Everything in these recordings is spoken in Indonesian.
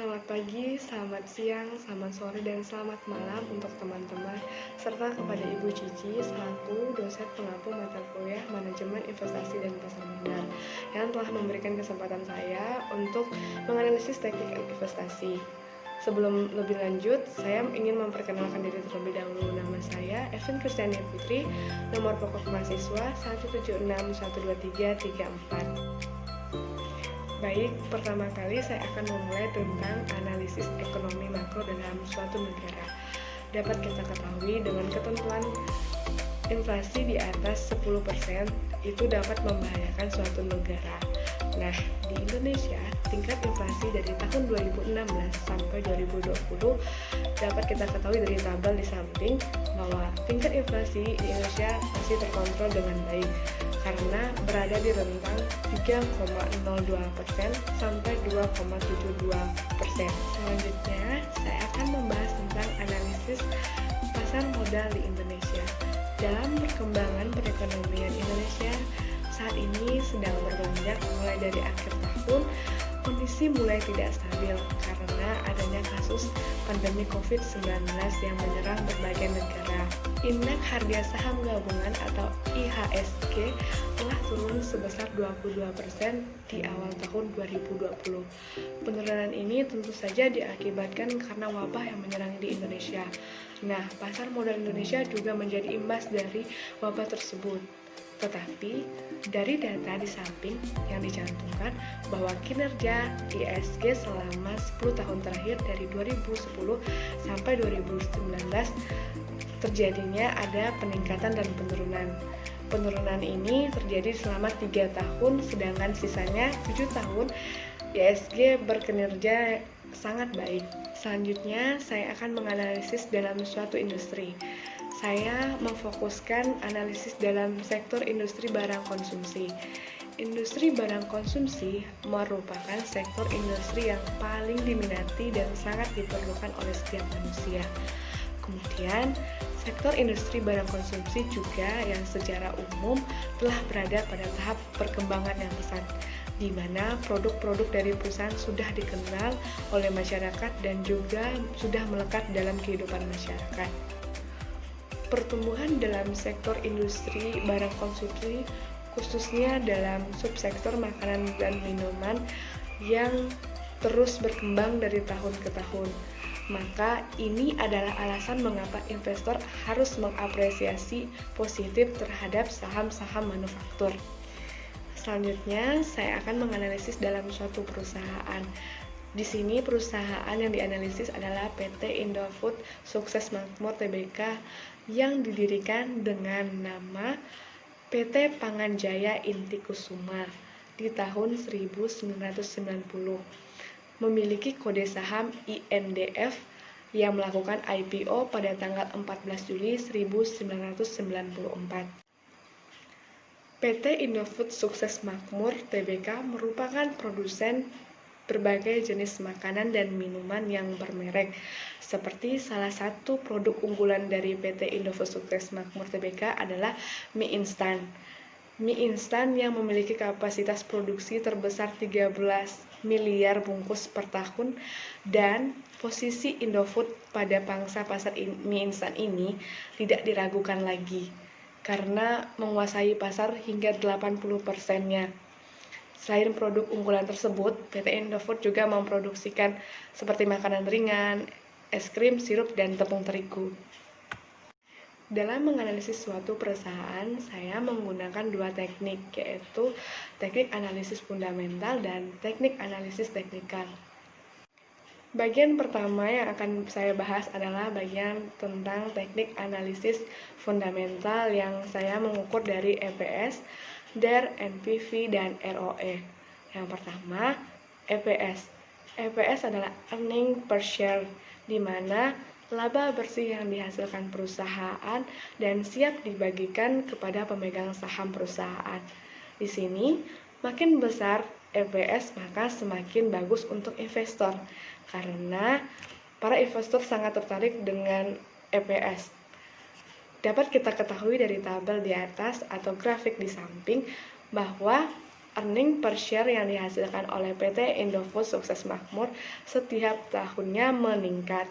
Selamat pagi, selamat siang, selamat sore, dan selamat malam untuk teman-teman, serta kepada Ibu Cici selaku dosen pengampu mata kuliah Manajemen Investasi dan Pasar Modal yang telah memberikan kesempatan saya untuk menganalisis teknik investasi. Sebelum lebih lanjut, saya ingin memperkenalkan diri terlebih dahulu. Nama saya Evan Kristiani Putri, nomor pokok mahasiswa 176123334. Baik, pertama kali saya akan memulai tentang analisis ekonomi makro dalam suatu negara. Dapat kita ketahui dengan ketentuan inflasi di atas 10% itu dapat membahayakan suatu negara. Nah, di Indonesia, tingkat inflasi dari tahun 2016 sampai 2020 dapat kita ketahui dari tabel di samping bahwa tingkat inflasi di Indonesia masih terkontrol dengan baik karena berada di rentang 3,02% sampai 2,72%. Selanjutnya, saya akan membahas tentang analisis pasar modal di Indonesia. Dalam perkembangan perekonomian Indonesia saat ini sedang beronjak mulai dari akhir tahun, kondisi mulai tidak stabil karena adanya kasus pandemi COVID-19 yang menyerang berbagai negara. Indeks harga saham gabungan atau IHSG telah turun sebesar 22% di awal tahun 2020. Penurunan ini tentu saja diakibatkan karena wabah yang menyerang di Indonesia. Nah, pasar modal Indonesia juga menjadi imbas dari wabah tersebut. Tetapi, dari data di samping yang dicantumkan bahwa kinerja IHSG selama 10 tahun terakhir dari 2010 sampai 2019 terjadinya ada peningkatan dan penurunan. Penurunan ini terjadi selama 3 tahun, sedangkan sisanya 7 tahun IHSG berkinerja sangat baik. Selanjutnya, saya akan menganalisis dalam suatu industri. Saya memfokuskan analisis dalam sektor industri barang konsumsi. Industri barang konsumsi merupakan sektor industri yang paling diminati dan sangat diperlukan oleh setiap manusia. Kemudian, sektor industri barang konsumsi juga yang secara umum telah berada pada tahap perkembangan yang pesat, di mana produk-produk dari perusahaan sudah dikenal oleh masyarakat dan juga sudah melekat dalam kehidupan masyarakat. Pertumbuhan dalam sektor industri barang konsumsi khususnya dalam subsektor makanan dan minuman yang terus berkembang dari tahun ke tahun. Maka ini adalah alasan mengapa investor harus mengapresiasi positif terhadap saham-saham manufaktur. Selanjutnya, saya akan menganalisis dalam suatu perusahaan. Di sini perusahaan yang dianalisis adalah PT Indofood Sukses Makmur Tbk yang didirikan dengan nama PT Panganjaya Inti Kusuma di tahun 1990. Memiliki kode saham INDF yang melakukan IPO pada tanggal 14 Juli 1994. PT Indofood Sukses Makmur Tbk merupakan produsen berbagai jenis makanan dan minuman yang bermerek. Seperti salah satu produk unggulan dari PT Indofood Sukses Makmur Tbk adalah mie instan. Mie instan yang memiliki kapasitas produksi terbesar 13 miliar bungkus per tahun, dan posisi Indofood pada pangsa pasar mie instan ini tidak diragukan lagi karena menguasai pasar hingga 80%-nya. Selain produk unggulan tersebut, PT Indofood juga memproduksikan seperti makanan ringan, es krim, sirup, dan tepung terigu. Dalam menganalisis suatu perusahaan, saya menggunakan dua teknik, yaitu teknik analisis fundamental dan teknik analisis teknikal. Bagian pertama yang akan saya bahas adalah bagian tentang teknik analisis fundamental yang saya mengukur dari EPS, DER, NPV, dan ROE. Yang pertama, EPS. EPS adalah earning per share, di mana laba bersih yang dihasilkan perusahaan dan siap dibagikan kepada pemegang saham perusahaan. Di sini, makin besar EPS maka semakin bagus untuk investor, karena para investor sangat tertarik dengan EPS. Dapat kita ketahui dari tabel di atas atau grafik di samping bahwa earning per share yang dihasilkan oleh PT Indofood Sukses Makmur setiap tahunnya meningkat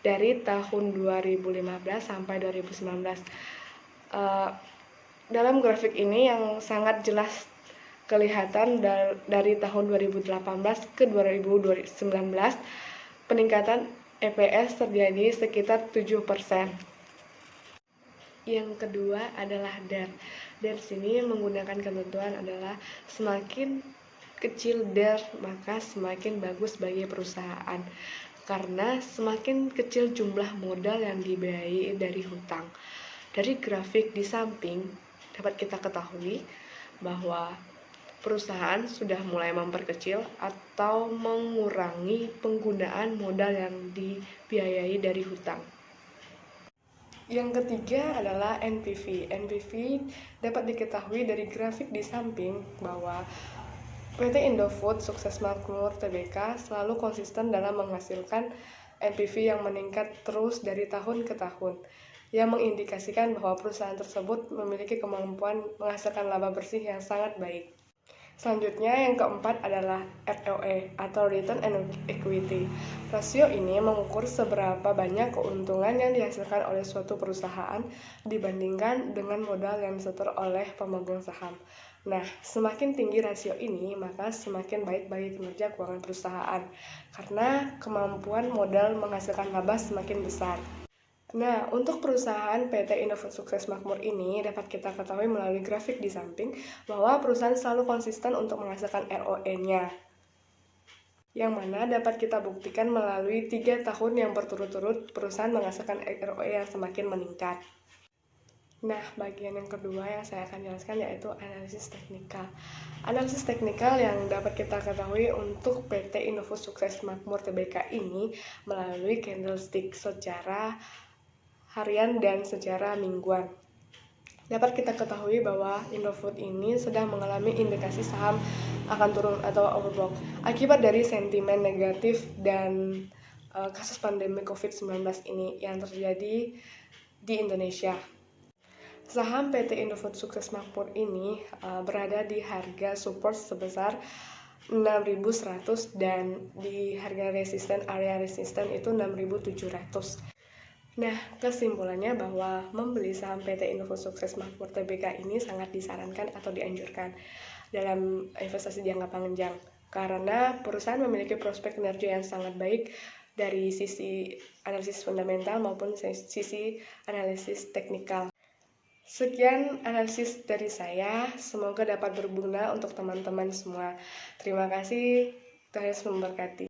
dari tahun 2015 sampai 2019. Dalam grafik ini yang sangat jelas kelihatan dari tahun 2018 ke 2019, peningkatan EPS terjadi sekitar 7%. Yang kedua adalah DAR. DAR sini menggunakan ketentuan adalah semakin kecil DAR maka semakin bagus bagi perusahaan, karena semakin kecil jumlah modal yang dibiayai dari hutang. Dari grafik di samping dapat kita ketahui bahwa perusahaan sudah mulai memperkecil atau mengurangi penggunaan modal yang dibiayai dari hutang. Yang ketiga adalah NPV. NPV dapat diketahui dari grafik di samping bahwa PT Indofood Sukses Makmur Tbk selalu konsisten dalam menghasilkan NPV yang meningkat terus dari tahun ke tahun, yang mengindikasikan bahwa perusahaan tersebut memiliki kemampuan menghasilkan laba bersih yang sangat baik. Selanjutnya yang keempat adalah ROE atau Return on Equity. Rasio ini mengukur seberapa banyak keuntungan yang dihasilkan oleh suatu perusahaan dibandingkan dengan modal yang disetor oleh pemegang saham. Nah, semakin tinggi rasio ini, maka semakin baik bagi kinerja keuangan perusahaan, karena kemampuan modal menghasilkan laba semakin besar. Nah, untuk perusahaan PT Indofood Sukses Makmur ini dapat kita ketahui melalui grafik di samping bahwa perusahaan selalu konsisten untuk menghasilkan ROE-nya, yang mana dapat kita buktikan melalui 3 tahun yang berturut-turut perusahaan menghasilkan ROE yang semakin meningkat. Nah, bagian yang kedua yang saya akan jelaskan yaitu analisis teknikal. Analisis teknikal yang dapat kita ketahui untuk PT Indofood Sukses Makmur Tbk ini melalui candlestick secara harian dan secara mingguan. Dapat kita ketahui bahwa Indofood ini sedang mengalami indikasi saham akan turun atau overbought akibat dari sentimen negatif dan kasus pandemi COVID-19 ini yang terjadi di Indonesia. Saham PT Indofood Sukses Makmur ini berada di harga support sebesar 6.100 dan di harga resisten, area resisten itu 6.700. Nah, kesimpulannya bahwa membeli saham PT Indofood Sukses Makmur Tbk ini sangat disarankan atau dianjurkan dalam investasi jangka panjang, karena perusahaan memiliki prospek kinerja yang sangat baik dari sisi analisis fundamental maupun sisi analisis teknikal. Sekian analisis dari saya, semoga dapat berguna untuk teman-teman semua. Terima kasih, Tuhan Yesus memberkati.